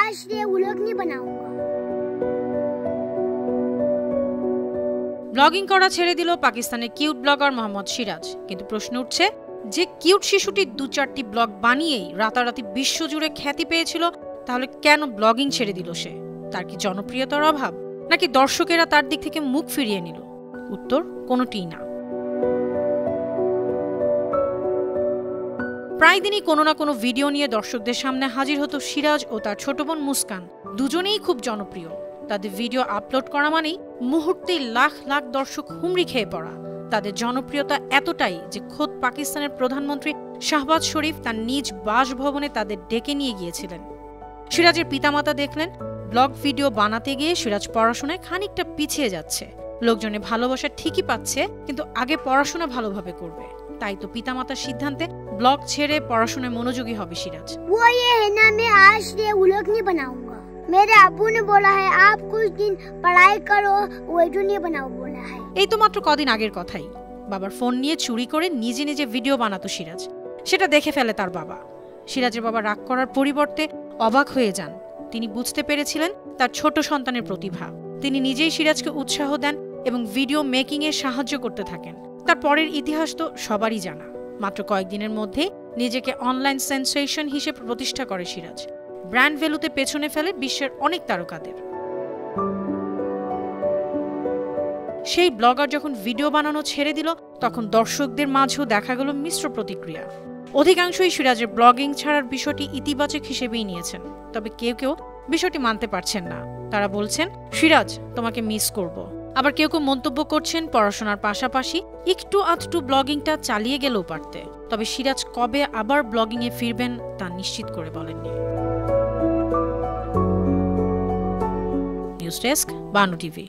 आज ये व्लॉग नहीं बनाऊंगा। ব্লগিং করা ছেড়ে দিল পাকিস্তানের কিউট ব্লগার মোহাম্মদ সিরাজ। কিন্তু প্রশ্ন উঠছে, যে কিউট শিশুটি 2-4টি ব্লগ বানিয়েই রাতারাতি বিশ্বজুড়ে খ্যাতি পেয়েছিল, তাহলে কেন ব্লগিং ছেড়ে দিল সে? তার কি জনপ্রিয়তার অভাব, নাকি দর্শকেরা তার দিক থেকে মুখ ফিরিয়ে নিল? উত্তর কোনোটিই না। প্রায় দিনই কোনো না কোনো ভিডিও নিয়ে দর্শকদের সামনে হাজির হতো সিরাজ ও তার ছোট বোন মুস্কান। দুজনেই খুব জনপ্রিয়। তাদের ভিডিও আপলোড করা মানেই মুহূর্তেই লাখ লাখ দর্শক হুমড়ি খেয়ে পড়া। তাদের জনপ্রিয়তা এতটাই যে খোদ পাকিস্তানের প্রধানমন্ত্রী শাহবাজ শরীফ তার নিজ বাসভবনে তাদের ডেকে নিয়ে গিয়েছিলেন। সিরাজের পিতামাতা দেখলেন ব্লগ ভিডিও বানাতে গিয়ে সিরাজ পড়াশোনায় খানিকটা পিছিয়ে যাচ্ছে। লোকজনে ভালোবাসা ঠিকই পাচ্ছে, কিন্তু আগে পড়াশোনা ভালোভাবে করবে। তাই তো পিতামাতার সিদ্ধান্তে ব্লগ ছেড়ে পড়াশোনায় মনোযোগী হবে সিরাজ। वो ये है ना, मैं आज ये व्लॉग नहीं बनाऊंगा। मेरे अब्बू ने बोला है आप कुछ दिन पढ़ाई करो, वीडियो नहीं बनाओ बोला है। এই তো মাত্র কদিন আগের কথাই। বাবার ফোন নিয়ে চুরি করে নিজে নিজে ভিডিও বানাতো সিরাজ। সেটা দেখে ফেলে তার বাবা। সিরাজের বাবা রাগ করার পরিবর্তে অবাক হয়ে যান। তিনি বুঝতে পেরেছিলেন তার ছোট সন্তানের প্রতিভা। তিনি নিজেই সিরাজকে উৎসাহ দেন এবং ভিডিও মেকিং এ সাহায্য করতে থাকেন। তার পরের ইতিহাস তো সবারই জানা। মাত্র কয়েকদিনের মধ্যে নিজেকে অনলাইন সেন্সেশন হিসেবে প্রতিষ্ঠা করে সিরাজ। ব্র্যান্ড ভ্যালুতে পেছনে ফেলে বিশ্বের অনেক তারকাদের। সেই ব্লগার যখন ভিডিও বানানো ছেড়ে দিল, তখন দর্শকদের মাঝেও দেখা গেল মিশ্র প্রতিক্রিয়া। অধিকাংশই সিরাজের ব্লগিং ছাড়ার বিষয়টি ইতিবাচক হিসেবেই নিয়েছেন, তবে কেউ কেউ বিষয়টি মানতে পারছেন না। তারা বলছেন, সিরাজ তোমাকে মিস করব। আবার কেউ কেউ মন্তব্য করছেন, পড়াশোনার পাশাপাশি একটু আধটু ব্লগিংটা চালিয়ে গেলেও পারতে। তবে সিরাজ কবে আবার ব্লগিং এ ফিরবেন তা নিশ্চিত করে বলেননি। News desk, Banu TV.